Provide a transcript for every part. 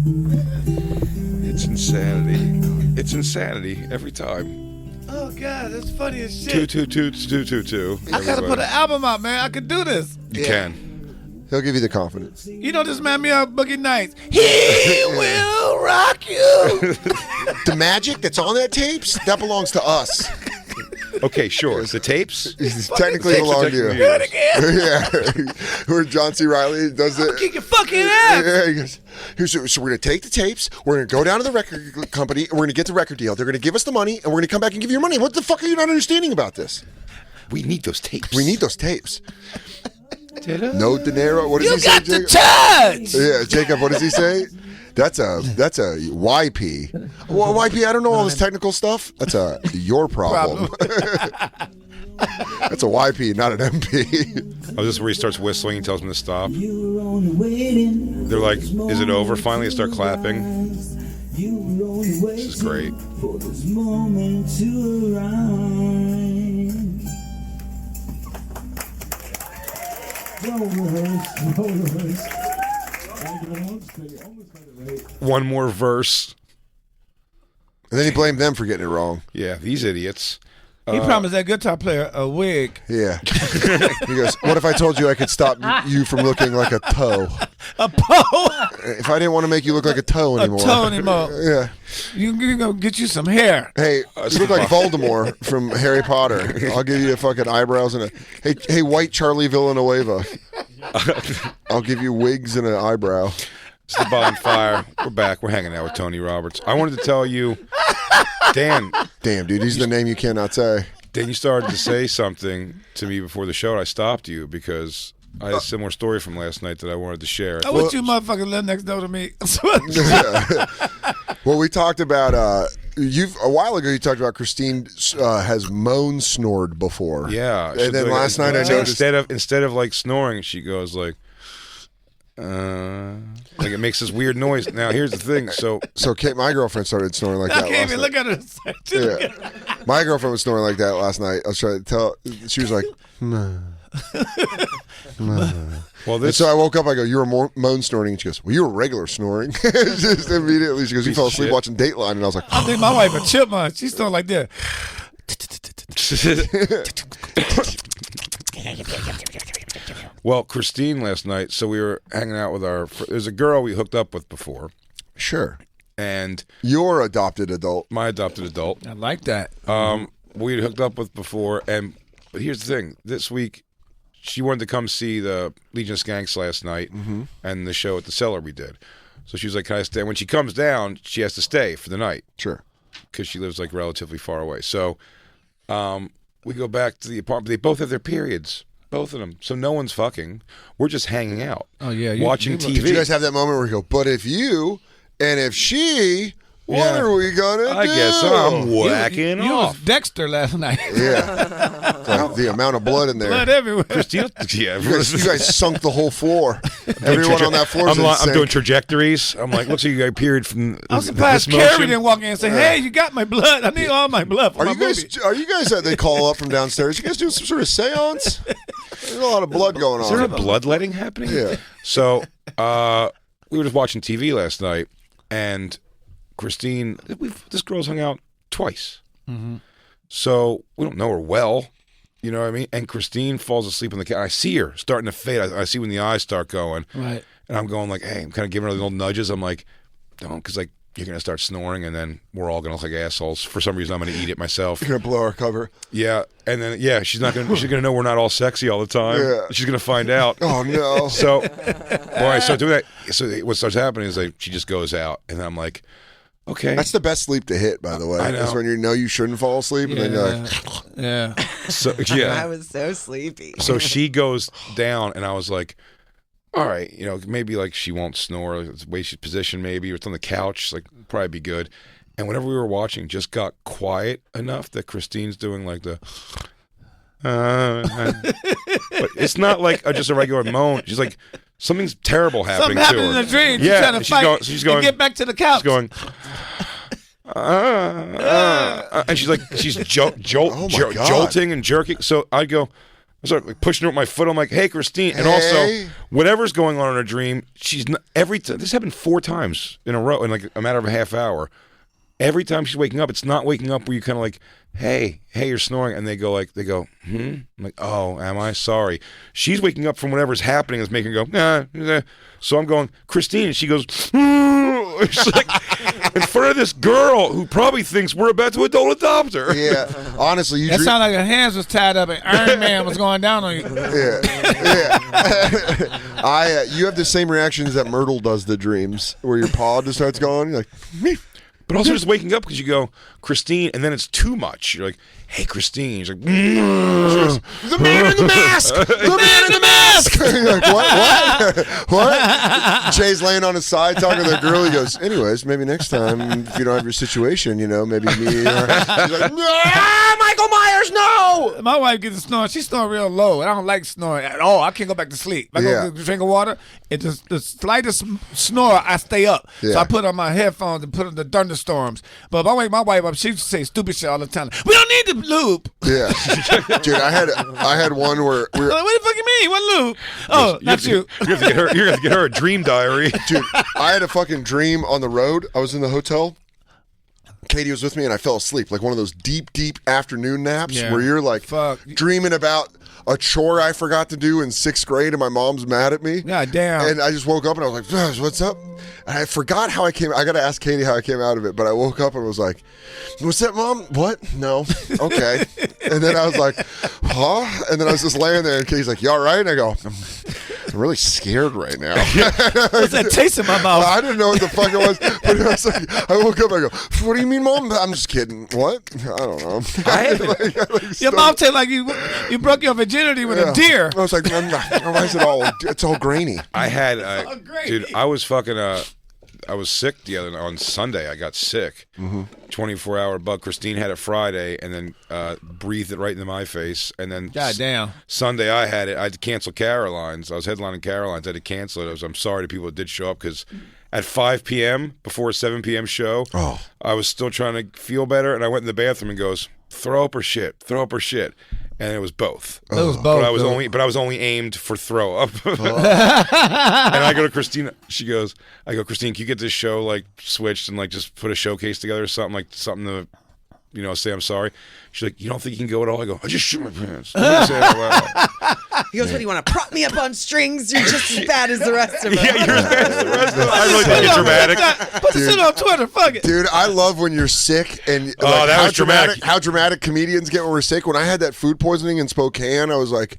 It's insanity. It's insanity every time. Oh God, that's funny as shit. Two. I gotta put an album out, man. I could do this. You can. He'll give you the confidence. You know this man me out Boogie Nights. He will rock you. The magic that's on that tapes, that belongs to us. Okay, sure. The tapes? Technically belong to you. Do it again. Yeah. Where John C. Reilly does it. Kick your fucking ass. Yeah, he goes, so we're going to take the tapes, we're going to go down to the record company, and we're going to get the record deal. They're going to give us the money, and we're going to come back and give you your money. What the fuck are you not understanding about this? We need those tapes. We need those tapes. No dinero. What does he say, You got the Jacob? touch. Yeah, Jacob, what does he say? That's a YP. Well, YP, I don't know all this technical stuff. That's your problem. That's a YP, not an MP. Oh, this is where he starts whistling and tells them to stop. They're like, is it over? Finally, they start clapping. This is great. One more verse. And then he blamed them for getting it wrong. Yeah, these idiots. He promised that guitar player a wig. Yeah. He goes, what if I told you I could stop you from looking like a toe? A po. If I didn't want to make you look like a toe anymore. A toe anymore. Yeah. You go get you some hair. Hey, you look like Voldemort from Harry Potter. I'll give you a fucking eyebrows and a... Hey, white Charlie Villanueva. I'll give you wigs and an eyebrow. It's the Bonfire. We're back. We're hanging out with Tony Roberts. I wanted to tell you, Dan. Damn, dude, he's the name you cannot say. Dan, you started to say something to me before the show, and I stopped you because I had a similar story from last night that I wanted to share. I wish you motherfuckers live next door to me. Well, we talked about a while ago. You talked about Christine has moan snored before. Yeah, and then last night I noticed instead of like snoring, she goes like it makes this weird noise. Now here's the thing. So Kate, my girlfriend started snoring like that. I can't even look at her. Yeah. My girlfriend was snoring like that last night. I was trying to tell. She was like, nah. Well, so I woke up. I go, "You were moan snoring," and she goes, "Well, you were regular snoring." Just immediately, she goes, "You fell asleep watching Dateline," and I was like, "I think my wife a chipmunk. She's snoring like that." Well, Christine last night. So we were hanging out with there's a girl we hooked up with before. Sure. And your adopted adult. My adopted adult. I like that. We'd hooked up with before, but here's the thing. This week, she wanted to come see the Legion of Skanks last night and the show at the Cellar we did. So she was like, can I stay? When she comes down, she has to stay for the night. Sure. Because she lives like relatively far away. So we go back to the apartment. They both have their periods. Both of them. So no one's fucking. We're just hanging out. Oh, yeah. Watching TV. Did you guys have that moment where you go, but if you and if she... What are we gonna do? I guess I'm whacking off. You was Dexter last night. Yeah. Like the amount of blood in there. Blood everywhere. Christina, yeah. You guys sunk the whole floor. Everyone on that floor is I'm doing trajectories. I'm like, looks like you got a period from I'm surprised Carrie didn't walk in and say, hey, you got my blood. I need all my blood for my movie. Are you guys they call up from downstairs? You guys doing some sort of seance? There's a lot of blood going on. Is there a bloodletting happening? Yeah. So we were just watching TV last night, and Christine, this girl's hung out twice. Mm-hmm. So we don't know her well. You know what I mean? And Christine falls asleep on the couch. I see her starting to fade. I see when the eyes start going. Right. And I'm going like, hey, I'm kind of giving her little nudges. I'm like, don't, because like you're going to start snoring and then we're all going to look like assholes. For some reason, I'm going to eat it myself. You're going to blow our cover. Yeah. And then, she's going to know we're not all sexy all the time. Yeah. She's going to find out. Oh, no. So, boy, I start doing that. So what starts happening is like she just goes out. And I'm like, okay. That's the best sleep to hit, by the way. I know. Is when you know you shouldn't fall asleep, and then you're like, yeah. So yeah, I was so sleepy. So she goes down, and I was like, all right, maybe like she won't snore. It's the way she's positioned, maybe, or it's on the couch. It's like probably be good. And whenever we were watching, just got quiet enough that Christine's doing like the. But it's not like just a regular moan. She's like. Something's terrible happening Something to her. happened in a dream. Yeah, she's trying to fight. She's going. Get back to the couch. She's going. And she's like, jolting and jerking. So I'd go, I start like pushing her with my foot. I'm like, hey, Christine. And Hey. also, whatever's going on in her dream, she's not, every time. This happened 4 times in a row in like a matter of a half hour. Every time she's waking up, it's not waking up where you kind of like, hey, you're snoring. And they go, I'm like, oh, am I? Sorry. She's waking up from whatever's happening is making her go, nah. So I'm going, Christine. And she goes, she's like, in front of this girl who probably thinks we're about to adult adopt her. Yeah, honestly, you That sounded like her hands was tied up and Iron Man was going down on you. Yeah. You have the same reactions that Myrtle does the dreams, where your paw just starts going. You're like, "Meep." But also just waking up because you go, Christine, and then it's too much. You're like, hey, Christine. She's like, the man in the mask! The man in the mask! You're like, what? What? Jay's laying on his side talking to the girl. He goes, anyways, maybe next time, if you don't have your situation, maybe me. Or... He's like, Michael Myers, no! My wife gets a snore. She snores real low, and I don't like snoring at all. I can't go back to sleep. If I go to drink of water, the slightest snore, I stay up. So I put on my headphones and put on the thunderstorms. But if I wake my wife up, she say stupid shit all the time. We don't need the lube. Yeah. Dude, I had one where we were... What the fuck you mean? What lube? Oh, not you. You're going to get her a dream diary. Dude, I had a fucking dream on the road. I was in the hotel. Katie was with me, and I fell asleep. Like one of those deep, deep afternoon naps where you're like dreaming about a chore I forgot to do in 6th grade, and my mom's mad at me. God damn. And I just woke up, and I was like, what's up? And I forgot how I came. I got to ask Katie how I came out of it, but I woke up and was like, what's that, Mom? What? No. Okay. And then I was like, huh? And then I was just laying there, and Katie's like, you all right? And I go, I'm really scared right now. What's that taste in my mouth? I didn't know what the fuck it was. But I was like, I woke up and I go, what do you mean, Mom? I'm just kidding. What? I don't know. Your mouth tastes like you broke your virginity with a deer. I was like, why is it's all grainy? I had, dude, I was fucking, I was sick on Sunday. I got sick. 24-hour bug. Christine had it Friday, and then breathed it right into my face. And then God damn. Sunday I had it. I had to cancel Caroline's. I was headlining Caroline's. I had to cancel it. I'm sorry to people that did show up because at 5 p.m. before a 7 p.m. show, I was still trying to feel better, and I went in the bathroom and goes, throw up or shit. And it was both. It was both. But I was only aimed for throw up. And I go to Christine. I go, Christine, can you get this show like switched and like just put a showcase together or something to, say I'm sorry. She's like, you don't think you can go at all? I go, I just shit my pants. Say it out loud. He goes, what do you want to prop me up on strings? You're just as bad as the rest of them. Yeah, you're as bad as the rest of them. I really think it's dramatic. Put this shit on Twitter. Fuck it. Dude, I love when you're sick and that was dramatic. How dramatic comedians get when we're sick. When I had that food poisoning in Spokane, I was like,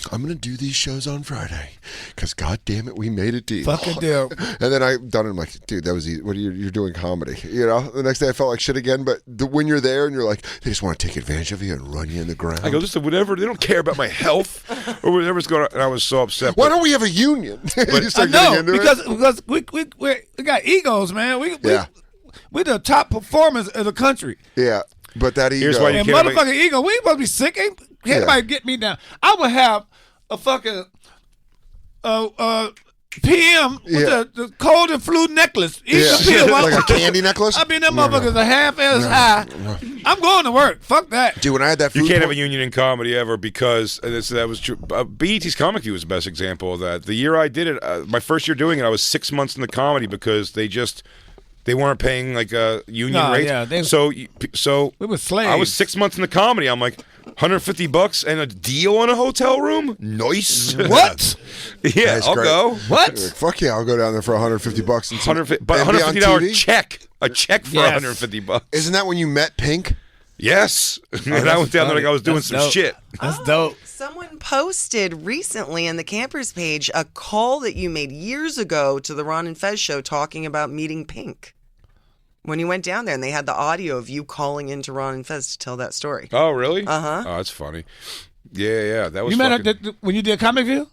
I'm going to do these shows on Friday because God damn it, we made a deal. Fucking deal. And then I done it. I'm like, dude, that was easy. What are you're doing comedy? The next day I felt like shit again. But when you're there and you're like, they just want to take advantage of you and run you in the ground. I go, listen, whatever. They don't care about my health or whatever's going on. And I was so upset. Why don't we have a union? You start I know, getting into because we got egos, man. We're the top performers of the country. Yeah, but that ego. Here's why you And can't motherfucking ego, we ain't supposed to be sick. Ain't anybody get me down. I would have a fucking PM with the cold and flu necklace. Like a candy necklace? I mean, them motherfuckers are half as high. I'm going to work. Fuck that. Dude, when I had that food you can't have a union in comedy ever because that was true. BET's Comic View was the best example of that. The year I did it, my first year doing it, I was 6 months in the comedy because they weren't paying like a union rate. Yeah, so we were slaves. I was 6 months in the comedy. I'm like, $150 and a deal on a hotel room? Nice. What? Yeah, That's I'll great. go. What? Fuck yeah, I'll go down there for $150. But $150 check. A check for $150. Isn't that when you met Pink? Yes. And I went down there like I was doing some shit. That's dope. Someone posted recently on the Campers page a call that you made years ago to the Ron and Fez show talking about meeting Pink. When you went down there and they had the audio of you calling into Ron and Fez to tell that story. Oh, really? Uh-huh. Oh, that's funny. Yeah. That was You met her when you did Comic View?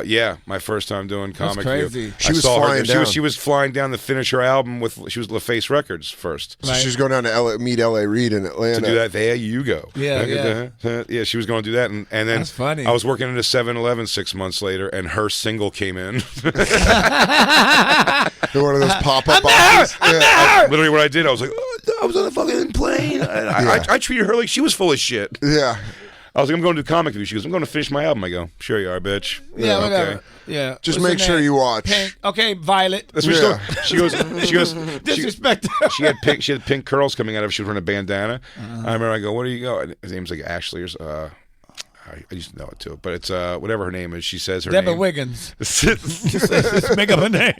Yeah, my first time doing Comic crazy. View. She was flying down. She was flying down to finish her album she was LaFace Records first. So she's going down to meet L.A. Reid in Atlanta. To do that, there you go. Yeah. Yeah, she was going to do that. And then That's funny. I was working at a 7-Eleven 6 months later, and her single came in. They're one of those pop-up boxes. Literally what I did, I was like, I was on a fucking plane. I treated her like she was full of shit. Yeah. I was like, I'm going to do comic view. She goes, I'm going to finish my album. I go, sure you are, bitch. Yeah, whatever. Okay. Yeah. Just What's make her sure name? you watch. Pink. Okay, Violet. That's what she goes. Disrespect. She had pink curls coming out of. She was wearing a bandana. I remember. I go, where do you go? And his name's like Ashley or I used to know it too, but it's whatever her name is. She says her Deborah name. Wiggins. Just make up a name.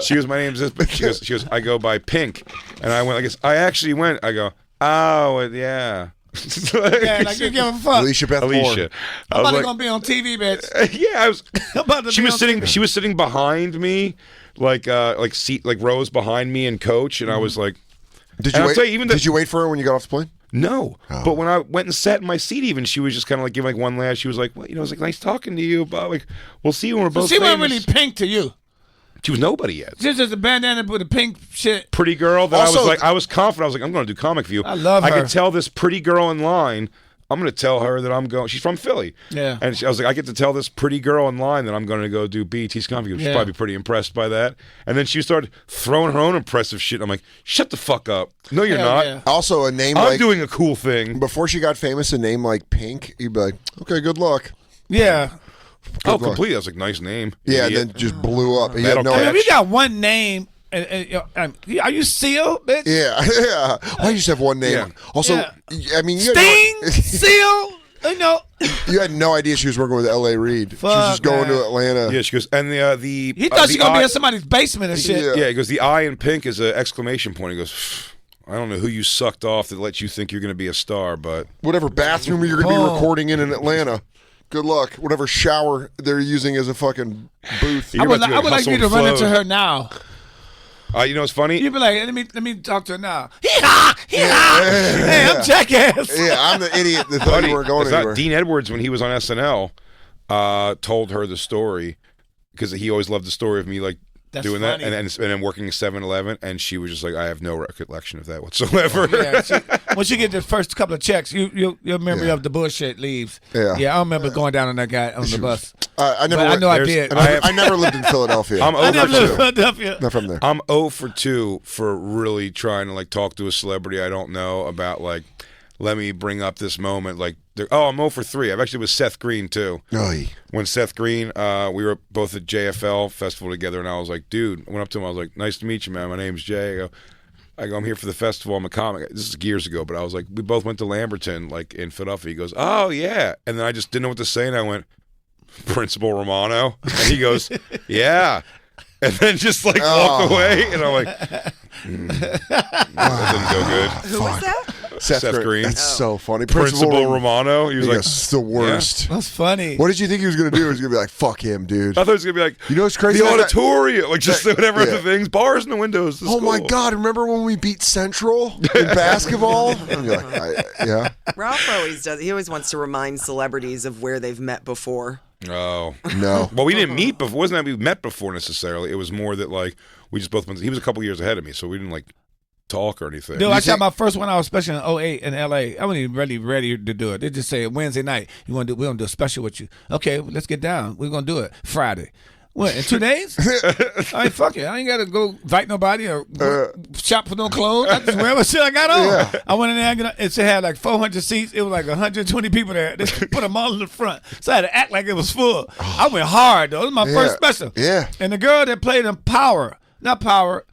She goes, my name's this. But she goes, I go by Pink, and I went. I actually went. I go, oh yeah. Yeah, like you give a fuck. Alicia Beth Moore. I'm about to gonna be on TV, bitch. Yeah, I was. I'm about to She be was on sitting. TV. She was sitting behind me, like rows behind me and Coach, and I was like, Did and you I'll wait? tell you, even Did you wait for her when you got off the plane? No, but when I went and sat in my seat, even she was just kind of like giving like one last. She was like, well, I was like, nice talking to you, but like, we'll see when we're both. She wasn't famous. really pink to you. She was nobody yet. She's just a bandana with a pink shit. Pretty girl that Also- I was confident. I was like, I'm going to do comic view. I love I her. could tell this pretty girl in line. I'm going to tell her that I'm going. She's from Philly. Yeah. And I was like, I get to tell this pretty girl in line that I'm going to go do BET's comic view. She's Yeah. probably pretty impressed by that. And then she started throwing her own impressive shit. I'm like, shut the fuck up. No, you're Hell not. yeah. Also, a name I'm like doing a cool thing. before she got famous, a name like Pink, you'd be like, okay, good luck. Yeah. Oh, luck. completely. I was like, nice name. Yeah, and Idiot. then just blew up. He had That'll no. I mean, catch. we got one name. Are you Seal, bitch? Yeah, yeah. Why you just have one name? Yeah. Also, Yeah. I mean, you Sting, had Seal. you had no idea she was working with L.A. Reid. She was Fuck, just going man. to Atlanta. Yeah, she goes, and the He thought the she gonna be eye- in somebody's basement and shit. Yeah. Yeah, he goes, the I in Pink is an exclamation point. He goes, I don't know who you sucked off that let you think you're going to be a star, but Whatever bathroom you're going to Oh. be recording in Atlanta. Good luck. Whatever shower they're using as a fucking booth. You're I would, about to I would like hustle you to and run flow. into her now. You know what's funny? You'd be like, let me talk to her now. Hee-haw! Hee-haw! Hey, I'm Jackass. Yeah, I'm the idiot that thought you weren't going it's not- anywhere. Dean Edwards, when he was on SNL, told her the story because he always loved the story of me like That's doing funny. that and then working at 7-Eleven, and she was just like, I have no recollection of that whatsoever. Yeah, once you get the first couple of checks, your memory of the bullshit leaves. Yeah. I don't remember going down on that guy on the bus. I never. But I know I there's- did. and I never lived in Philadelphia. I'm I over never lived in two. Philadelphia. Not from there. I'm 0 for 2 for really trying to like talk to a celebrity I don't know about like, let me bring up this moment. Like, I'm 0 for 3. I've actually with Seth Green too. Oy. When Seth Green, we were both at JFL festival together, and I was like, dude, I went up to him, I was like, nice to meet you, man. My name's Jay. I go, I'm here for the festival. I'm a comic. This is years ago, but I was like, we both went to Lamberton, like in Philadelphia. He goes, oh yeah, and then I just didn't know what to say, and I went, Principal Romano, and he goes, yeah, and then just like walked away, and I'm like, that didn't go good. Who was that? Seth Green. That's so funny. Principal Romano. He was He like, goes, it's the worst. That's funny. What did you think he was going to do? He was going to be like, fuck him, dude. I thought it was gonna be like, You know what's crazy? the That guy- auditorium, like just whatever Yeah. other things, bars in the windows. Oh my God! Remember when we beat Central in basketball? And you're like, yeah. Ralph always does. He always wants to remind celebrities of where they've met before. Oh. No. Well, we didn't meet before. It wasn't that we met before necessarily. It was more that like we just both went. He was a couple years ahead of me, so we didn't like talk or anything. Dude, I shot my first one out special in 08 in LA. I wasn't even really ready to do it. They just say Wednesday night, we're gonna do a special with you. Okay, let's get down. We're gonna do it Friday. What, in 2 days? I ain't fuck it. I ain't gotta go invite nobody or shop for no clothes. I just wear what shit I got on. Yeah. I went in there, it had like 400 seats. It was like 120 people there. They put them all in the front. So I had to act like it was full. I went hard though. It was my first special. Yeah. And the girl that played in Power, not Power,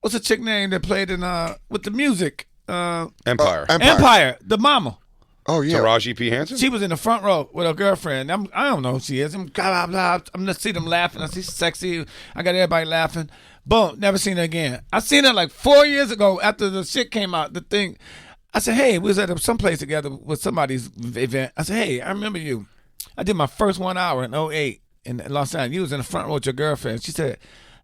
what's the chick name that played in with the music? Empire. Empire, the mama. Oh yeah. Taraji P. Henson. She was in the front row with her girlfriend. I don't know who she is. I'm gonna see them laughing. I see sexy. I got everybody laughing. Boom, never seen her again. I seen her like 4 years ago after the shit came out. The thing, I said, hey, we was at someplace together with somebody's event. I said, hey, I remember you. I did my first 1 hour in 08 in Los Angeles. You was in the front row with your girlfriend. She said,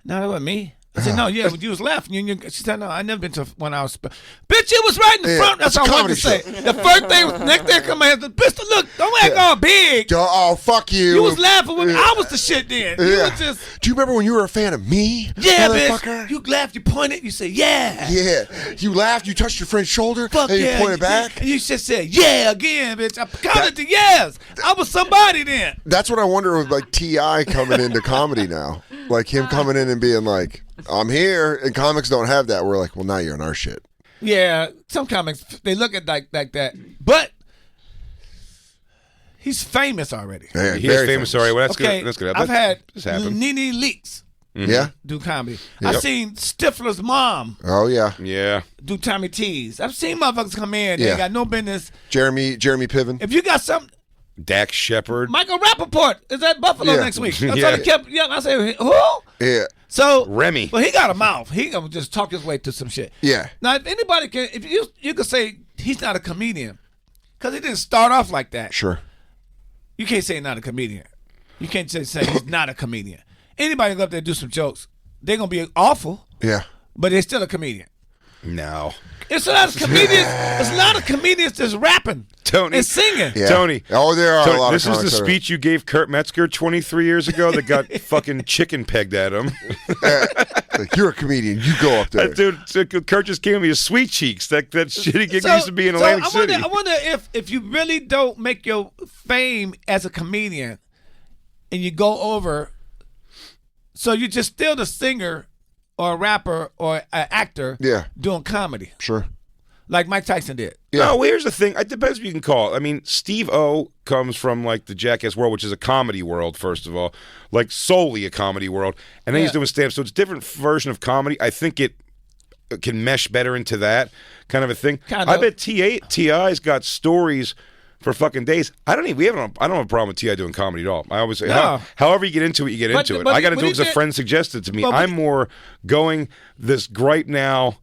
no, that wasn't me. I said, no, yeah, but you was laughing. She said, no, I never been to 1 hour. Bitch, it was right in the Yeah, front. That's it's all a I wanted to say. comedy The first thing, next thing come out, the pistol, look, don't act all big. Oh, fuck you. You was laughing when I was the shit then. You Yeah. was just, Do you remember when you were a fan of me? yeah, motherfucker? bitch. You laughed, you pointed, you said, yeah. Yeah. You laughed, you touched your friend's shoulder, Fuck and yeah. you pointed back. And you just said, yeah, again, bitch. I counted the yes. I was somebody then. That's what I wonder with like T.I. coming into comedy now. Like him coming in and being like, I'm here. And comics don't have that. We're like, well, now you're in our shit. Yeah, some comics, they look at like that. But He's famous already. Yeah, He is famous already. Well, that's Okay, good. That's good. I've had This happened. Nene Leakes Yeah. do comedy. Yep. I've seen Stifler's mom Oh yeah. Yeah. do Tommy T's. I've seen motherfuckers come in. They Yeah. ain't got no business. Jeremy Piven. If you got something, Dax Shepard. Michael Rappaport is at Buffalo Yeah. next week. That's Yeah. all he kept yelling. I said, who? Yeah. So Remy. Well, he got a mouth. He gonna just talk his way to some shit. Yeah. Now, if anybody can, if you could say he's not a comedian, because he didn't start off like that. Sure. You can't say he's not a comedian. You can't just say he's not a comedian. Anybody go up there and do some jokes, they're gonna be awful, Yeah. but they're still a comedian. No. It's a lot of comedians. It's a lot of comedians just rapping Tony. and singing. Yeah. Tony. Oh, there are Tony, a lot this of is the comics that are- speech you gave Kurt Metzger 23 years ago that got fucking chicken pegged at him. Like, you're a comedian. You go up there. Dude, Kurt just gave me his sweet cheeks. That shitty gig used to be in Atlantic City. I wonder if you really don't make your fame as a comedian and you go over, so you're just still the singer or a rapper or an actor Yeah. doing comedy, Sure. like Mike Tyson did. Yeah. No, well, here's the thing. It depends what you can call it. I mean, Steve O comes from like the Jackass world, which is a comedy world, first of all, like solely a comedy world. And then he's Yeah. doing stand-up, so it's a different version of comedy. I think it can mesh better into that kind of a thing. Kind I of. bet T.I.'s got stories for fucking days. I don't have a problem with T.I. doing comedy at all. I always say, No. however you get into it, you get But- into it. but I got what into it he because a did- friend suggested it to me. But- I'm more going this gripe now.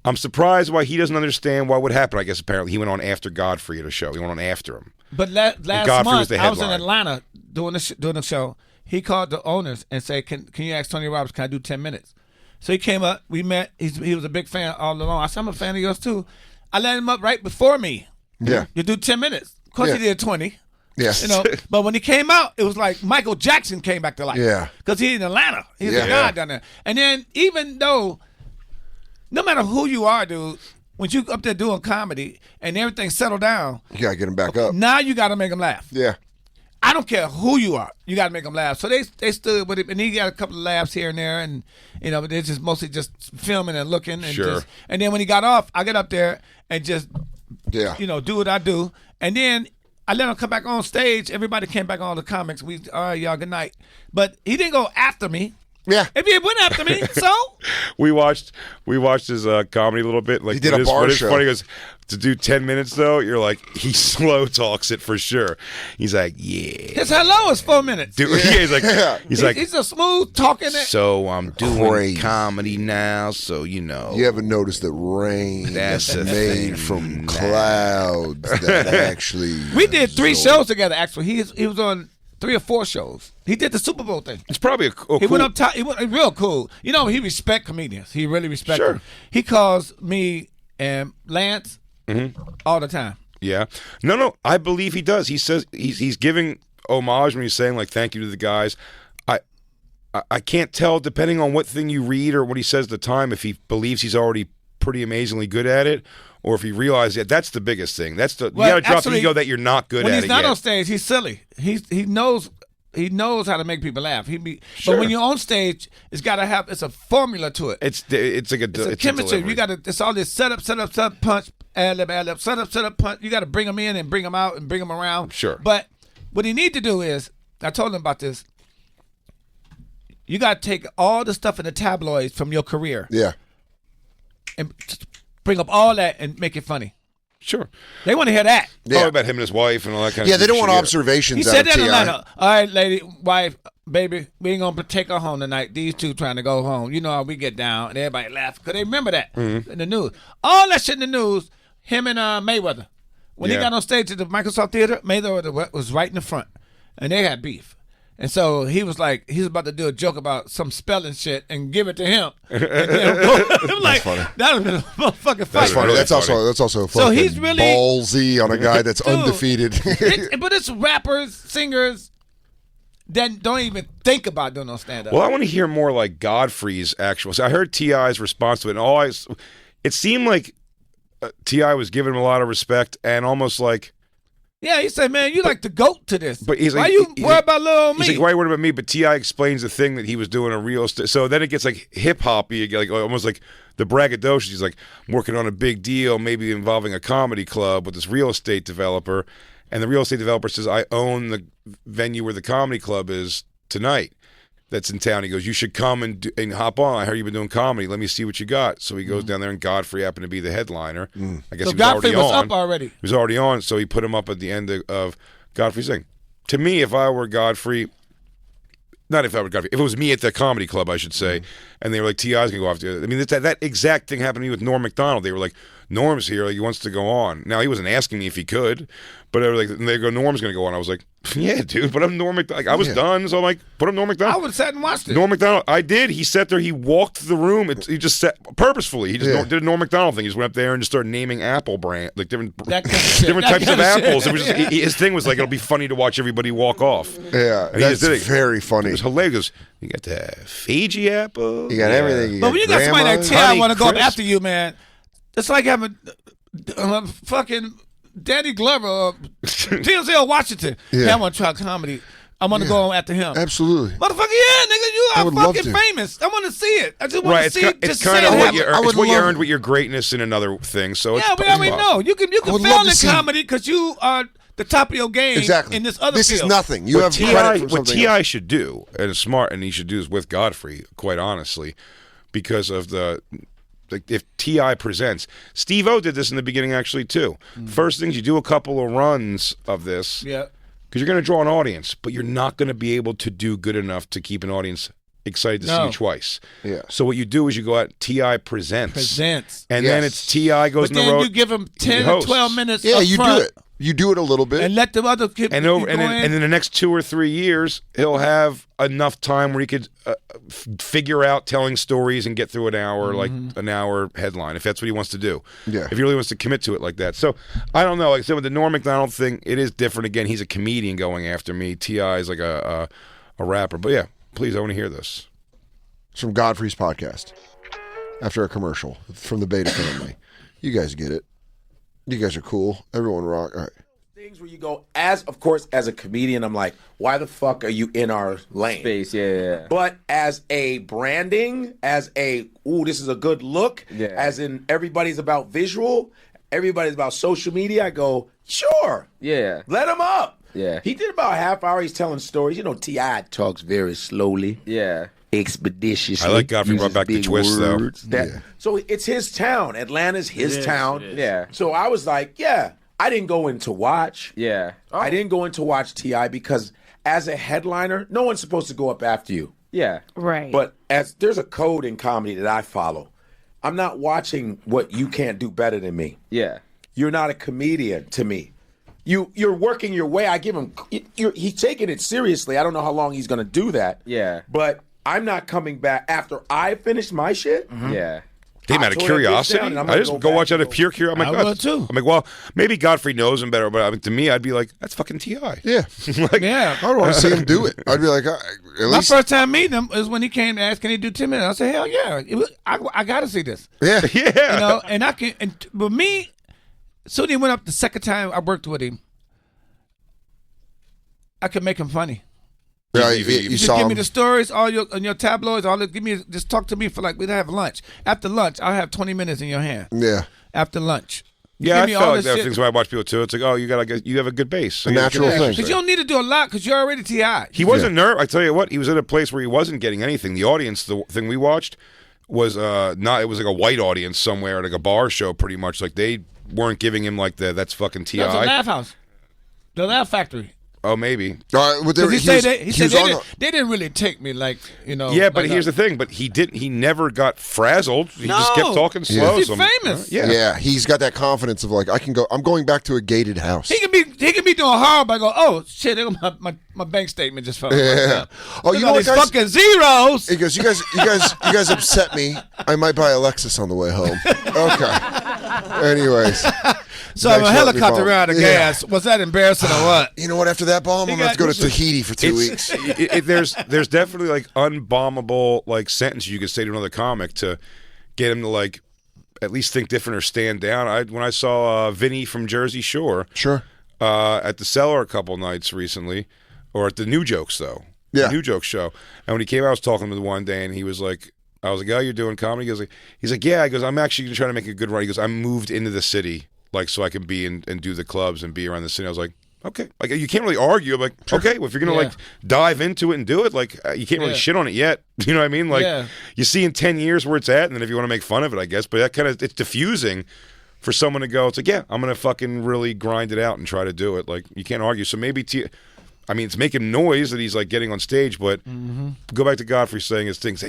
I'm surprised why he doesn't understand what happened. I guess apparently he went on after Godfrey at a show. He went on after him. But last Godfrey was month, the I was in headline. Atlanta doing the show. He called the owners and said, "Can you ask Tony Roberts? Can I do 10 minutes?" So he came up. We met. He was a big fan all along. I said, "I'm a fan of yours too." I let him up right before me. Yeah. You do 10 minutes. Of course, Yeah. he did 20. Yeah. You know, but when he came out, it was like Michael Jackson came back to life. Yeah. Because he's in Atlanta. He's Yeah. a guy down there. And then even though, no matter who you are, dude, when you up there doing comedy and everything settled down, You gotta get him back up. now you got to make them laugh. Yeah. I don't care who you are. You got to make them laugh. So they stood with him, and he got a couple of laughs here and there, and but they're just mostly just filming and looking. And Sure. and then when he got off, I got up there and just Yeah. do what I do, and then I let him come back on stage. Everybody came back on the comics. All right, y'all, good night. But he didn't go after me. Yeah. If he went after me, so We watched his comedy a little bit. Like He did what a is- bar what is show. funny is to do 10 minutes though. You're like he slow talks it for sure. He's like, yeah, his hello is 4 minutes. dude. Yeah, he's like, Yeah. he's like, He's a smooth talking. so I'm doing Crazy. comedy now. So you know, You ever noticed that rain That's that's the made thing. from clouds that actually We did 3 absorb- shows together. Actually, he was on 3 or 4 shows. He did the Super Bowl thing. it's probably a cool. He went up top. He went real cool. He respect comedians. He really respect Sure. them. He calls me and Lance all the time. Yeah. No. I believe he does. He says he's giving homage when he's saying like thank you to the guys. I can't tell depending on what thing you read or what he says at the time if he believes he's already pretty amazingly good at it or if he realizes that that's the biggest thing. That's the Well, you got to drop the actually, ego that you're not good When at he's it not yet. on stage, he's silly. He knows how to make people laugh. Sure. But when you're on stage, it's a formula to it. It's like It's a it's chemistry. delivery. It's all this set up, punch, ad lib, set up, punch. You got to bring them in and bring them out and bring them around. Sure. But what he need to do is, I told him about this. You got to take all the stuff in the tabloids from your career Yeah. and just bring up all that and make it funny. Sure. They want to hear that. Yeah. Oh, about him and his wife and all that kind Yeah, of they don't shit. want observations He out said of that in T.I. Atlanta. All right, lady, wife, baby, we ain't going to take her home tonight. These two trying to go home. You know how we get down, and everybody laugh because they remember that in the news. All that shit in the news, him and Mayweather. When he Yeah. got on stage at the Microsoft Theater, Mayweather was right in the front, and they had beef. And so he was like, he was about to do a joke about some spelling shit and give it to him. And then I'm like, funny. that would have been a motherfucking fight. That's funny. really That's also So fucking he's really- ballsy on a guy that's Dude, undefeated. But it's rappers, singers that don't even think about doing no stand-up. Well, I want to hear more like Godfrey's actual. So I heard T.I.'s response to it, and it seemed like T.I. was giving him a lot of respect and almost like. Yeah, he said, man, you like the goat to this. But he's why like, you he's worry like- about little old me? He's like, why are you worried about me? But T.I. explains the thing that he was doing a real so then it gets like hip-hoppy, like almost like the braggadocious. He's like, I'm working on a big deal, maybe involving a comedy club with this real estate developer. And the real estate developer says, I own the venue where the comedy club is tonight that's in town. He goes, you should come and hop on. I heard you've been doing comedy. Let me see what you got. So he goes down there, and Godfrey happened to be the headliner. I guess So he was Godfrey already was on. up already. He was already on, so he put him up at the end of Godfrey's thing. To me, if I were Godfrey, not if I were Godfrey, if it was me at the comedy club, I should say, and they were like, T.I.'s going to go off. I mean, that exact thing happened to me with Norm Macdonald. They were like, Norm's here, like, he wants to go on. Now, he wasn't asking me if he could, but they were like, and they go, Norm's going to go on. I was like, yeah, dude, but I'm Norm Macdonald. Like, I was done, so I'm like, put him Norm Macdonald. I would have sat and watched it. Norm Macdonald, I did. He sat there, he walked the room. He just sat purposefully. He just did a Norm Macdonald thing. He just went up there and just started naming apple brand, like different types of apples. It was just, his thing was like, it'll be funny to watch everybody walk off. Yeah, and that's very funny. It was hilarious. You got the Fiji apple. You got everything. But when you got somebody like T.I. want to go up crisp. after you, man, it's like having fucking Danny Glover or Denzel Washington. Yeah. Hey, I want to try comedy. I want to go on after him. Absolutely. Motherfucker, yeah, nigga, you I are would love fucking to. famous. I want to see it. I just want Right, to see it. it's Just kind say of it what happen. you, I it's would what you love- earned with your greatness in another thing. So Yeah, it's, we already know. You can would fail love in to see- comedy because you are the top of your game Exactly. in this other This field. is nothing. You have T.I. credit for what something T.I. else. should do, and is smart, and he should do is with Godfrey, quite honestly, because of the, like, if T.I. presents. Steve-O did this in the beginning, actually, too. First things, you do a couple of runs of this, Yeah. because you're going to draw an audience, but you're not going to be able to do good enough to keep an audience excited to see No. you twice. Yeah. So what you do is you go out, T.I. presents. And then Yes. it's T.I. goes But in the then road. you give him 10 or hosts. 12 minutes Yeah, up you front do it. You do it a little bit. and let the other kid and go in. in the next 2 or 3 years, he'll have enough time where he could figure out telling stories and get through an hour, like an hour headline, if that's what he wants to do. Yeah. If he really wants to commit to it like that. So I don't know. Like I said, with the Norm Macdonald thing, it is different. Again, he's a comedian going after me. T.I. is like a rapper. But yeah, please, I want to hear this. It's from Godfrey's podcast. After a commercial from the Beta family. You guys get it. You guys are cool. Everyone rock. All right. Things where you go, of course, as a comedian, I'm like, why the fuck are you in our lane? Space, yeah. But as a branding, this is a good look, as in everybody's about visual, everybody's about social media, I go, sure. Yeah. Let him up. Yeah. He did about a half hour, he's telling stories. You know, T.I. talks very slowly. Yeah. Expeditiously. I like Godfrey brought uses back the big twist, though. words. So it's his town. Atlanta's his town. Yeah. So I was like, yeah. I didn't go in to watch. Yeah. I didn't go in to watch T.I. because as a headliner, no one's supposed to go up after you. Yeah. Right. But as there's a code in comedy that I follow. I'm not watching what you can't do better than me. Yeah. You're not a comedian to me. You're working your way. I give him. He's taking it seriously. I don't know how long he's going to do that. Yeah. But I'm not coming back after I finish my shit. Yeah. Damn, out of I'll tone it curiosity, down and I'm I gonna just go go back watch out and of go. pure curiosity. I would, too. I'm like, well, maybe Godfrey knows him better, but I mean, to me, I'd be like, that's fucking T.I. Yeah. like, Yeah. I would want to see him do it. I'd be like, at My least. first time meeting him is when he came to ask, can he do 10 minutes? I said, hell yeah. I got to see this. Yeah. yeah. You know, and I can, and with me, soon he went up the second time I worked with him, I could make him funny. Yeah, You you Just saw give me him. the stories, all your tabloids, just talk to me for like, we'd have lunch. After lunch, I'll have 20 minutes in your hand. Yeah. After lunch. Yeah, I Give me felt all like this that shit. things why I watch people too. It's like, oh, you have a good base. So A you have natural good thing. base. Because you don't need to do a lot because you're already T.I. He wasn't nervous. I tell you what, he was at a place where he wasn't getting anything. The audience, the thing we watched was not. It was like a white audience somewhere at like a bar show, pretty much. Like they weren't giving him like that's fucking That was a T.I. laugh house. The Laugh Factory. Oh, maybe. But Because he said they on didn't really take me like, you know. Yeah, but like here's the thing. But he didn't. He never got frazzled. He just No. kept talking slow. He's So I'm- famous. Yeah. Yeah, he's got that confidence of like, I can go. I'm going back to a gated house. He can be doing horrible. I go, oh shit! There go my bank statement just fell. Yeah. Oh, Look you at know all what, these guys? fucking zeros. He goes, you guys upset me. I might buy a Lexus on the way home. Okay. Anyways, So I'm Thanks a for letting me helicopter bomb. around the Yeah. gas. Was that embarrassing or what? you know what? After that bomb, I'm gonna have to go to Tahiti for 2 weeks. There's definitely like unbombable like sentences you could say to another comic to get him to like at least think different or stand down. When I saw Vinny from Jersey Shore Sure. at the Cellar a couple nights recently, or at the New Jokes though, Yeah. the New Jokes show. And when he came out, I was talking to him one day, and he was like, I was like, oh, you're doing comedy? He's like, yeah. He goes, I'm actually trying to make a good run. He goes, I moved into the city like so I can be and do the clubs and be around the city. I was like, okay. Like you can't really argue. I'm like, okay, well, if you're gonna like dive into it and do it, like you can't really shit on it yet. You know what I mean? Like you see in 10 years where it's at, and then if you want to make fun of it, I guess. But that kind of it's diffusing for someone to go. It's like, yeah, I'm gonna fucking really grind it out and try to do it. Like you can't argue. So maybe I mean, it's making noise that he's like getting on stage, but go back to Godfrey saying his things.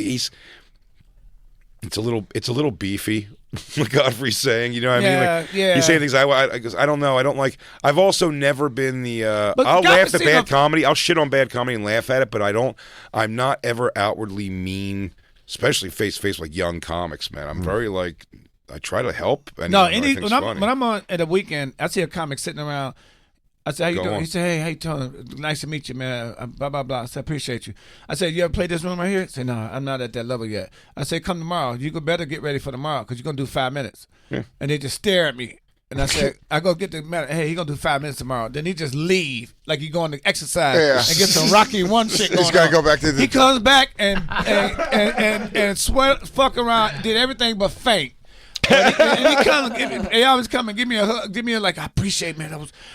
It's a little beefy. What Godfrey's saying, you know what I mean? Like, he's saying things I don't know. I don't like. I've also never been the. I'll laugh at bad comedy. I'll shit on bad comedy and laugh at it, but I'm not ever outwardly mean, especially face to face like young comics. Man, I'm very like. I try to help. When I'm on at a weekend, I see a comic sitting around. I said, how you doing? He said, hey, how you doing? Nice to meet you, man. Blah, blah, blah. I said, appreciate you. I said, you ever play this room right here? He said, no, I'm not at that level yet. I said, come tomorrow. You better get ready for tomorrow because you're going to do 5 minutes. Yeah. And they just stare at me. And I said, I go get the man. Hey, he going to do 5 minutes tomorrow. Then he just leave like he going to exercise and get some Rocky One shit going on. He's got to go back to the... He comes back and sweat, fuck around, did everything but faint. He always come and give me a hug, give me like, I appreciate, man.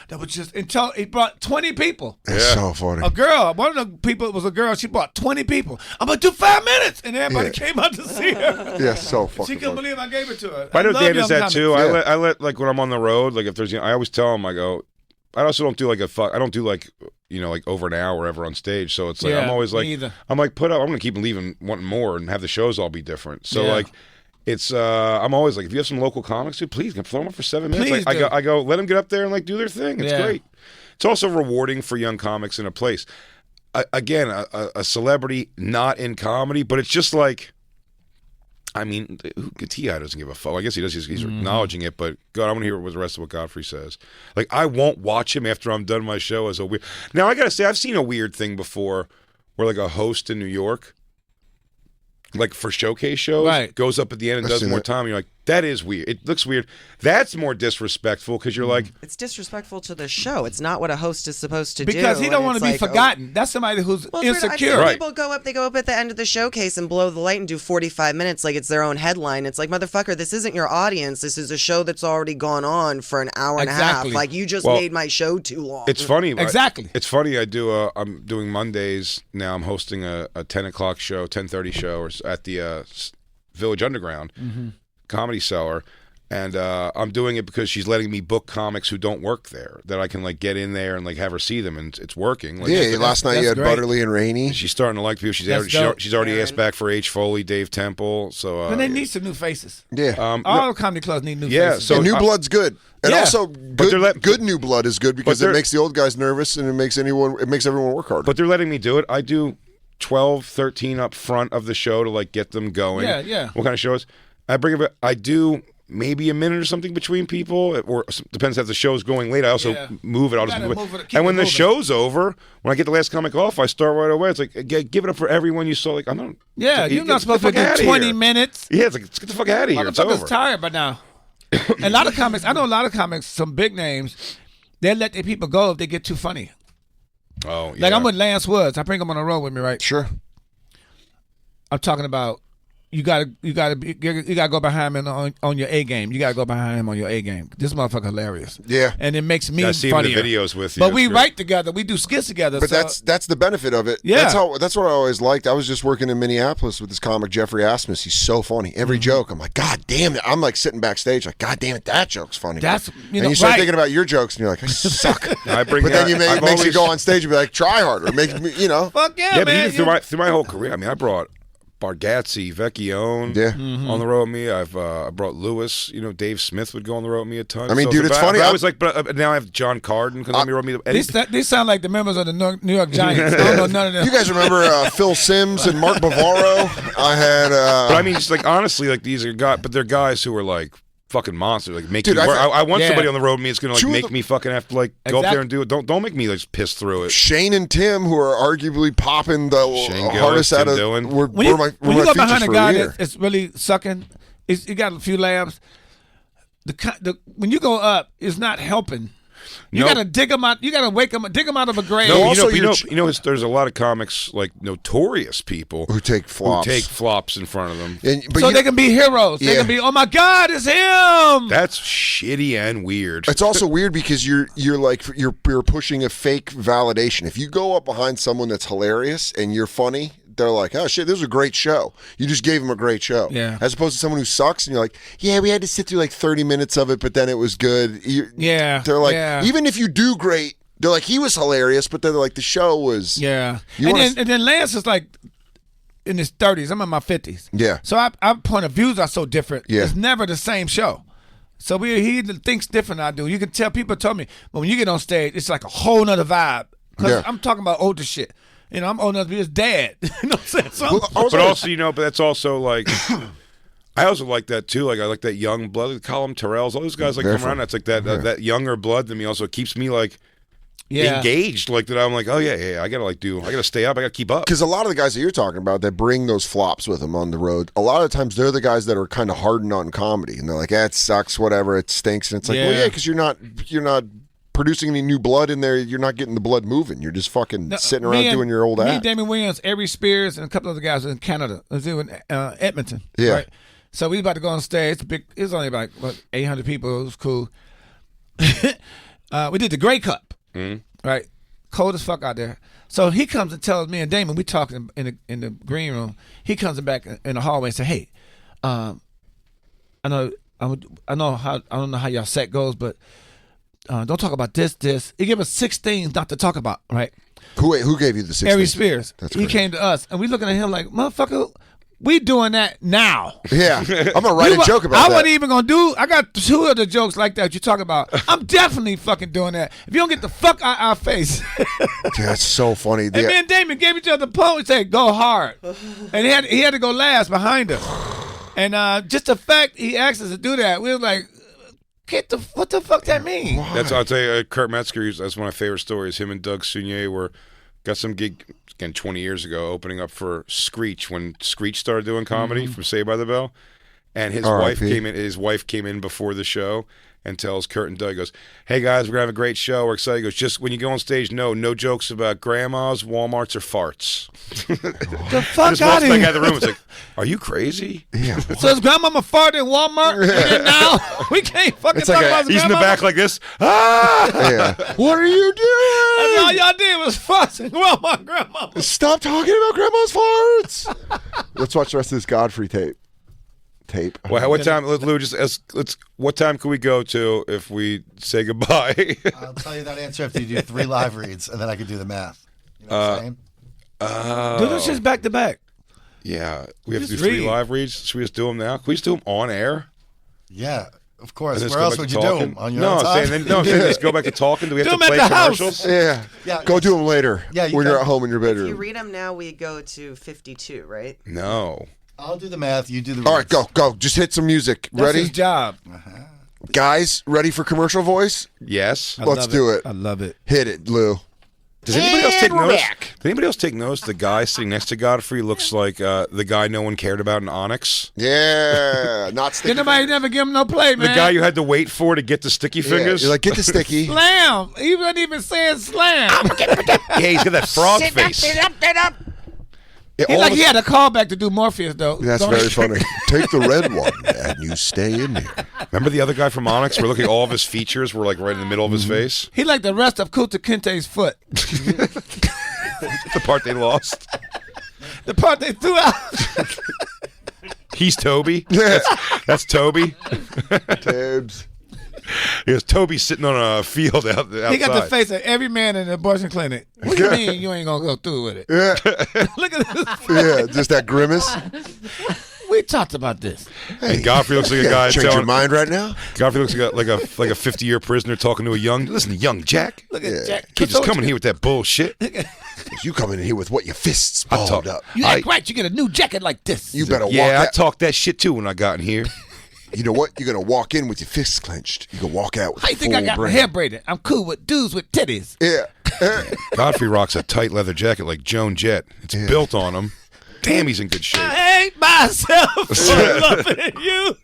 That was just until he brought 20 people. That's so funny. A girl, one of the people was a girl. She brought 20 people. I'm gonna do 5 minutes, and everybody came out to see her. Yeah, so fucking. She couldn't believe I gave it to her. I know Dan does that too. Yeah. I let like when I'm on the road, like if there's, I always tell him, I go. I also don't do like I don't do like like over an hour or ever on stage. So it's like I'm always like I'm like I'm gonna keep leaving wanting more and have the shows all be different. So like. It's I'm always like, if you have some local comics, dude, please throw them up for 7 minutes. Like, I go, let them get up there and like do their thing. It's great. It's also rewarding for young comics in a place. Again, a celebrity not in comedy, but it's just like, I mean, T.I. doesn't give a fuck. I guess he does. He's acknowledging it, but God, I want to hear what the rest of what Godfrey says. Like, I won't watch him after I'm done my show as a weird. Now I gotta say, I've seen a weird thing before, where like a host in New York. Like for showcase shows, goes up at the end and does more time. And you're like, that is weird. It looks weird. That's more disrespectful because you're like, it's disrespectful to the show. It's not what a host is supposed to do. Because he don't want to be forgotten. That's somebody who's insecure. People go up at the end of the showcase and blow the light and do 45 minutes like it's their own headline. It's like, motherfucker, this isn't your audience. This is a show that's already gone on for an hour and a half. Like you just made my show too long. It's funny. Exactly. It's funny. I'm doing Mondays now. I'm hosting a 10 o'clock show, 10:30 show at the Village Underground Comedy Cellar, and I'm doing it because she's letting me book comics who don't work there, that I can like get in there and like have her see them, and it's working. Like, last night you had great. Butterly and Rainey. She's starting to like people. She's already asked back for H. Foley, Dave Temple. So and they need some new faces. Yeah, all comedy clubs need new faces. So new blood's good. And also, good new blood is good because it makes the old guys nervous and it makes everyone work harder. But they're letting me do it. I do 12, 13 up front of the show to like get them going. Yeah. What kind of shows? I do maybe a minute or something between people, or depends if the show's going late. I also move it. I'll just move it. And when the show's over, when I get the last comic off, I start right away. It's like, give it up for everyone you saw. Like, I'm not. Yeah, you're not supposed to do 20 minutes. Yeah, it's like, let's get the fuck out of here. It's over. Tired by now. A lot of comics, I know a lot of comics, some big names, they let their people go if they get too funny. Oh, yeah. Like I'm with Lance Woods. I bring him on the road with me, right? Sure. I'm talking about you gotta go behind him on your A game. You gotta go behind him on your A game. This motherfucker hilarious. Yeah. And it makes me funnier. I see him in the videos with you. But we write together. We do skits together. But that's the benefit of it. Yeah. That's what I always liked. I was just working in Minneapolis with this comic Jeffrey Asmus. He's so funny. Every joke, I'm like, God damn it. I'm like sitting backstage like, God damn it, that joke's funny. And you start thinking about your jokes and you're like, I suck. But then it makes you go on stage and be like, try harder. Make me, Fuck yeah, man. But even through my whole career, I mean, I brought Bargatze, Vecchione on the road with me. I brought Lewis. Dave Smith would go on the road with me a ton. I mean, dude, it's funny. I was like, but now I have John Carden because on the road with me. These sound like the members of the New York Giants. I don't know none of them. You guys remember Phil Simms and Mark Bavaro? I had. But I mean, just like honestly, like these are guys, but they're guys who are like fucking monsters. Like make me work. I want somebody on the road with me. It's gonna like make me fucking have to like go up there and do it. Don't make me like piss through it. Shane and Tim, who are arguably popping the hardest out of. When you go behind a guy that's really sucking, you got a few laughs. When you go up, it's not helping. You gotta dig them out. You gotta wake them, dig them out of a grave. No, Also, there's a lot of comics, like notorious people who take flops in front of them, so they can be heroes. They can be, oh my God, it's him. That's shitty and weird. It's also weird because you're pushing a fake validation. If you go up behind someone that's hilarious and you're funny, they're like, oh shit, this is a great show. You just gave him a great show. Yeah. As opposed to someone who sucks and you're like, yeah, we had to sit through like 30 minutes of it, but then it was good. They're like, even if you do great, they're like, he was hilarious, but they're like, the show was. Yeah. And then Lance is like in his 30s. I'm in my 50s. Yeah. So our point of views are so different. Yeah. It's never the same show. So he thinks different than I do. You can tell, people told me, but when you get on stage, it's like a whole nother vibe. Because I'm talking about older shit. You know, I'm old enough to be his dad. You know what I'm saying? But also, but that's also like, I also like that too. Like I like that young blood, Colin Terrells, all those guys like come around. That's like that younger blood than me. Also keeps me like engaged. Like that, I'm like, oh yeah, I gotta stay up. I gotta keep up. Because a lot of the guys that you're talking about that bring those flops with them on the road, a lot of times they're the guys that are kind of hardened on comedy, and they're like, it sucks, whatever, it stinks, and it's like, well, yeah, because you're not producing any new blood in there. You're not getting the blood moving. You're just fucking sitting around doing your old act. Me, Damon Williams, Avery Spears, and a couple other guys in Canada. Let's do in Edmonton. Yeah. Right? So we about to go on stage. It was only about 800 people. It was cool. We did the Grey Cup. Right, cold as fuck out there. So he comes and tells me and Damon, we talking in the green room. He comes back in the hallway and say, "Hey, I don't know how y'all set goes, but." Don't talk about this. He gave us 6 things not to talk about, right? Who gave you the 6 things? Avery Spears. He great. came to us, and we looking at him like, motherfucker, we doing that now. Yeah, I'm going to write a joke about that. I wasn't even going to do, I got 2 other jokes like that you're talking about. I'm definitely fucking doing that. If you don't get the fuck out our face. That's so funny. And me and Damon gave each other a poem and said, go hard. And he had to go last behind us. And just the fact he asked us to do that, we were like, what the fuck that mean? I'll tell you, Kurt Metzger, that's one of my favorite stories. Him and Doug Sunier got some gig again 20 years ago, opening up for Screech when Screech started doing comedy from Saved by the Bell, and his wife came in. His wife came in before the show and tells Kurt and Doug, goes, "Hey guys, we're gonna have a great show. We're excited." He goes, "Just when you go on stage, no jokes about grandmas, Walmarts, or farts." The fuck out of here! Back out of the room. It's like, are you crazy? Yeah. So his grandmama farted in Walmart, and now we can't fucking talk about his he's in the back like this. Yeah. What are you doing? And all y'all did was fussing. Well, my grandmama. Stop talking about grandma's farts. Let's watch the rest of this Godfrey tape. Well, what time, Lou? What time can we go to if we say goodbye? I'll tell you that answer after you do 3 live reads, and then I can do the math. You know what I'm saying? Do those shits back to back. Yeah, we have to do Just 3 read. live reads. Should we just do them now? Can we just do them on air? Yeah, of course. And Where just go else back would to you do talking? them? On your own time? I'm saying just go back to talking. Do we have Do to 'em play at the house. commercials? Yeah. Go do them later. Yeah, when you're at home in your If you bedroom. read them now, we go to 52, right? No. I'll do the math. You do the reads. All right, go. Just hit some music. That's Ready? his job. Guys, ready for commercial voice? Yes. Let's do it. I love it. Hit it, Lou. Does anybody else take notice? Does anybody else take notice? The guy sitting next to Godfrey looks like the guy no one cared about in Onyx. Yeah, not sticky. Did nobody never give him no play, man? The guy you had to wait for to get the sticky fingers. You're like, get the sticky. Slam. He wasn't even saying slam. Yeah, he's got that frog face. He had a callback to do Morpheus, though. That's Don't very he? funny. Take the red one and you stay in there. Remember the other guy from Onyx? Where looking all of his features were like right in the middle of his face. He like the rest of Kunta Kinte's foot. The part they lost. The part they threw out. He's Toby. That's Toby. Tabs. Yes, Toby's sitting on a field outside. He got the face of every man in the abortion clinic. What do you mean you ain't gonna go through with it? Yeah. Look at this. Yeah, just that grimace. We talked about this. And Godfrey looks like a guy Change your telling. mind right now? Godfrey looks like a 50-year prisoner talking to a young. Listen, young Jack. Look at Yeah. Jack. Can't just come in here with that bullshit. You come in here with what your fists I balled talk- up. You act right. You get a new jacket like this. You better walk Yeah, I out. talked that shit too when I got in here. You know what? You're going to walk in with your fists clenched. You can walk out with How you think I got my hair braided? I'm cool with dudes with titties. Yeah. Godfrey rocks a tight leather jacket like Joan Jett. It's built on him. Damn, he's in good shape. I hate myself for loving you.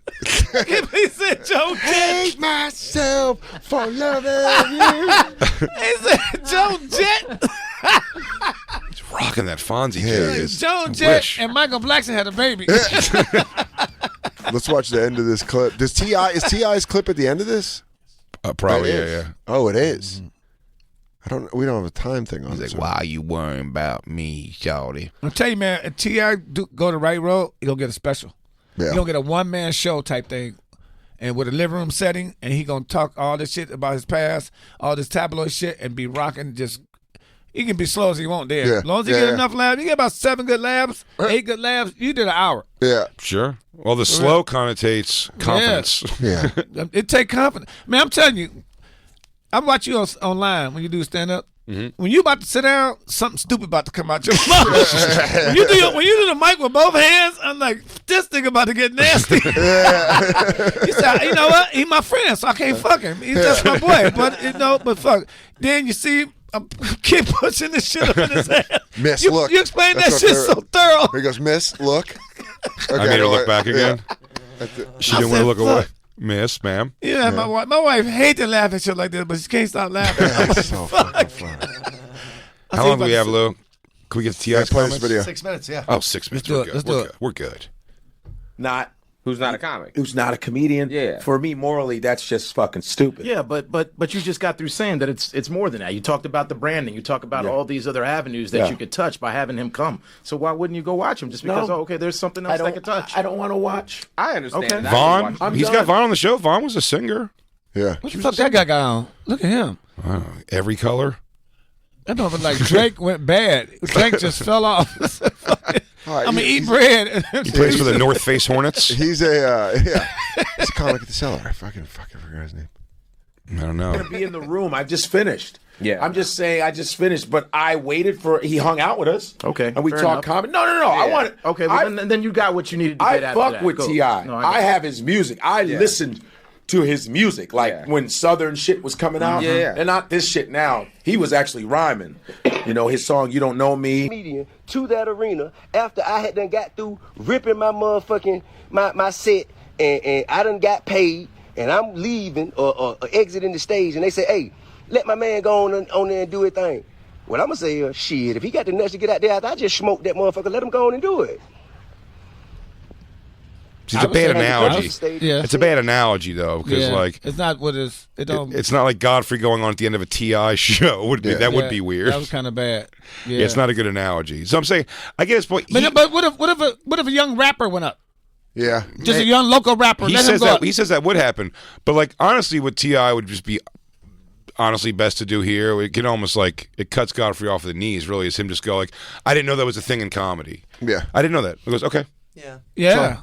He said Joe Jet. Hate myself for loving you. He said Joe Jet. He's rocking that Fonzie Yeah. jig. Joe I Jet wish. and Michael Blackson had a baby. Let's watch the end of this clip. Is T.I.'s clip at the end of this? Probably, It is. yeah. Oh, it is. We don't have a time thing on He's this. like, why are you worrying about me, shawty? I'll tell you, man, if T.I. go the right road, he gonna get a special. Yeah. He gonna get a one-man show type thing. And with a living room setting, and he gonna talk all this shit about his past, all this tabloid shit, and be rocking just. He can be slow as he want there. Yeah. As long as he Yeah, get yeah. enough laughs, you get about 7 good laughs, 8 good laughs, you did an hour. Yeah. Sure. Well, the slow connotates confidence. Yeah. It take confidence. Man, I'm telling you, I watch you online when you do stand-up. When you about to sit down, something stupid about to come out your mouth. when you do the mic with both hands, I'm like, this thing about to get nasty. You say, you know what? He my friend, so I can't fuck him. He's just my boy. But fuck. Then you see, I keep pushing this shit up in his ass. Miss, you, look. You explain That's that what shit they're- so thorough. He goes, Miss, look. Okay, I made her look back again. Yeah. She didn't want to look away. Miss, ma'am. Yeah, my wife hates to laugh at shit like this, but she can't stop laughing. I'm like, So fucking funny. How long do we have, Lou? Can we get to T.I.'s Play this comments? video. 6 minutes, yeah. Oh, 6 minutes. do We're it. good. Let's We're do good. it. We're good. Not Who's not a comic? who's not a comedian. Yeah. For me, morally, that's just fucking stupid. Yeah, but you just got through saying that it's more than that. You talked about the branding. You talk about all these other avenues that Yeah. you could touch by having him come. So why wouldn't you go watch him? Just because, No. okay, there's something I else they don't. could touch. I don't want to watch. I understand. Okay. that. Vaughn. I'm He's done. got Vaughn on the show. Vaughn was a singer. Yeah. what the fuck that guy got on? Look at him. Every color. That don't look like Drake went bad. Drake just fell off. All right, I'm gonna eat bread. He plays for the North Face Hornets. He's a he's a comic at the cellar. I fucking forgot his name. I don't I'm know. gonna be in the room. I just finished. Yeah. I'm just saying I just finished, but I waited for he hung out with us. Okay, And we fair talked enough. comedy. No. I want it. Okay, well, then you got what you needed to I get after fuck that. with Go. T.I. No, I have his music. I listened to his music, like Yeah. when Southern shit was coming out. Yeah. And not this shit now. He was actually rhyming. You know, his song You Don't Know Me. Comedian to that arena after I had done got through ripping my motherfucking my set and I done got paid and I'm leaving or exiting the stage and they say, hey, let my man go on there and do his thing. Well, I'm gonna say, shit, if he got the nuts to get out there, I just smoked that motherfucker, let him go on and do it. It's a bad analogy. Yeah. It's a bad analogy though, because Yeah. like it's not what is. It don't. it's not like Godfrey going on at the end of a T.I. show. Would be Yeah. that would yeah, be weird. That was kind of bad. Yeah. Yeah, it's not a good analogy. So I'm saying I get his point. But, but what if a young rapper went up? Yeah. Just a young local rapper. He Let him says go that up. he says that would happen, but like honestly, with T.I. would just be honestly best to do here. It can almost like it cuts Godfrey off the knees. Really, is him just go like, I didn't know that was a thing in comedy. Yeah. I didn't know that. He goes, okay. Yeah. Yeah.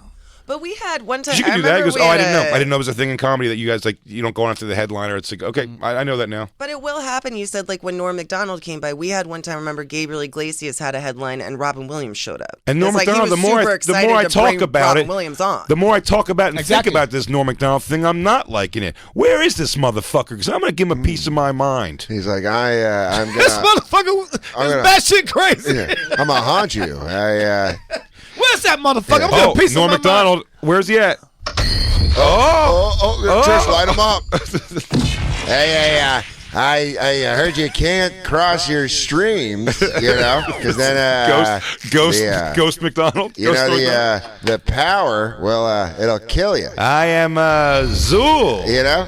But we had one time. You can I do that. He remember goes, we oh, I had didn't know. a- I didn't know it was a thing in comedy that you guys like. You don't go after the headliner. It's like, okay, I know that now. But it will happen. You said like when Norm Macdonald came by, we had one time. Remember, Gabriel Iglesias had a headline, and Robin Williams showed up. And Norm It's like he Macdonald, was the more super I excited to talk bring about Robin it, Williams on. the more I talk about and Exactly. think about this Norm Macdonald thing, I'm not liking it. Where is this motherfucker? Because I'm going to give him a piece of my mind. He's like, I'm This gonna motherfucker is gonna- batshit crazy. yeah, I'm gonna haunt you. Where's that motherfucker? I'm Oh, gonna piece Norm of my Macdonald, where's he at? Just light him up. Hey, I heard you can't cross your streams, you know, because then Ghost McDonald. you Ghost know McDonald. the power will it'll kill you. I am Zool. You know,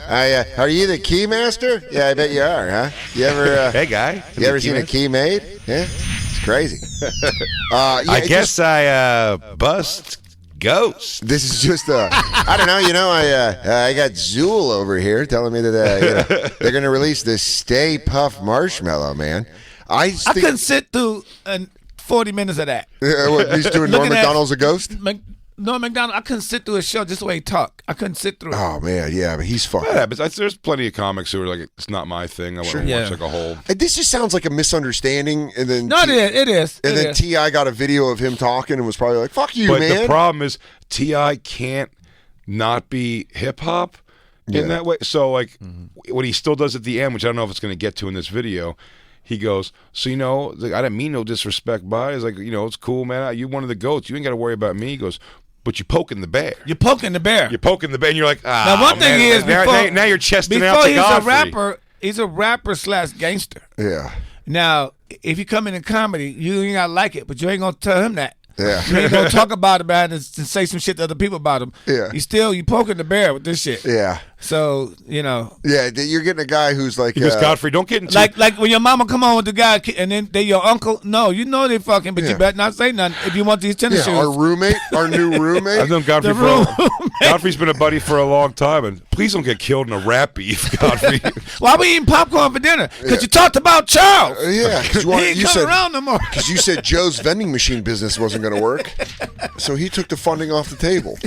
are you the key master? Yeah, I bet you are, huh? You ever Hey guy. you ever seen a key made? Yeah, it's crazy. Yeah, I it guess I bust Ghost. This is just I don't know. You know, I got Zool over here telling me that you know, they're going to release this Stay Puff Marshmallow, man. I think couldn't sit through 40 minutes of that. what, he's doing Norm Looking at- Macdonald's a ghost. Norm Macdonald, I couldn't sit through his show just the way he talked. I couldn't sit through it. Oh man, yeah, but he's fucking. Yeah, but there's plenty of comics who are like, it's not my thing. I want to Yeah. watch like a whole. This just sounds like a misunderstanding, and then No, it is. and It then is. Ti got a video of him talking and was probably like, "Fuck you, But man." the problem is T.I. can't not be hip hop in that way. So like what he still does at the end, which I don't know if it's going to get to in this video. He goes, so you know, like, I didn't mean no disrespect by it. It's like, you know, it's cool, man. You one of the goats. You ain't got to worry about me. He goes, but you're poking the bear. You're poking the bear. You're poking the bear, and you're like, Now, one thing is, now you're chesting out to Godfrey. He's a rapper / gangster. Yeah. Now, if you come in comedy, you ain't gotta like it, but you ain't gonna tell him that. Yeah. You ain't gonna talk about it and say some shit to other people about him. Yeah. You poking the bear with this shit. Yeah. So, you know. Yeah, you're getting a guy who's like. Because Godfrey, don't get into like when your mama come on with the guy and then they your uncle. No, you know they fucking, but you better not say nothing if you want these tennis shoes. Our new roommate. I've known Godfrey Godfrey's been a buddy for a long time, and please don't get killed in a rap beef, Godfrey. Why we eating popcorn for dinner? Because you talked about Charles. Yeah, he ain't coming around no more. Because you said Joe's vending machine business wasn't going to work, so he took the funding off the table.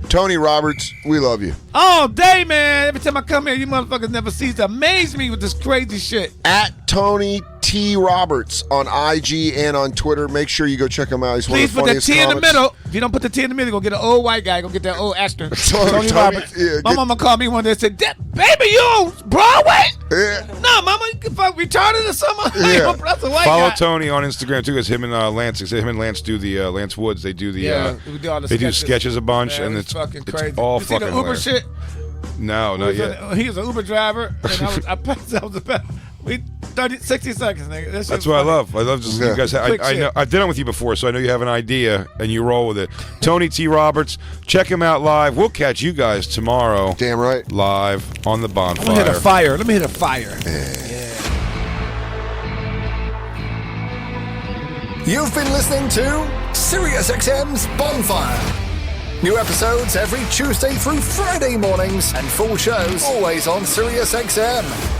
Tony Roberts, we love you. All day, man. Every time I come here, you motherfuckers never cease to amaze me with this crazy shit. At Tony T. Roberts on IG and on Twitter. Make sure you go check him out. He's one of the funniest Please put the T comics. in the middle. If you don't put the T in the middle, go get an old white guy. Go get that old Ashton. Tony Roberts. Yeah, my mama called me one day and said, baby, you on Broadway? Yeah. No, mama, you can fuck retarded or something. Yeah. That's a white Follow guy. Tony on Instagram too, because him and Lance do the Lance Woods. They do the we do all the they sketches. do sketches a bunch, Man, and it's fucking crazy. It's all you see fucking the Uber hilarious. shit? No, not yet. He was an Uber driver, and I passed. I was about 60 seconds, nigga. That's what I love. I love just you guys. Quick I know shit. I've done it with you before, so I know you have an idea and you roll with it. Tony T. Roberts, check him out live. We'll catch you guys tomorrow. Damn right. Live on the Bonfire. Let me hit a fire. Let me hit a fire. You've been listening to SiriusXM's Bonfire. New episodes every Tuesday through Friday mornings and full shows always on SiriusXM.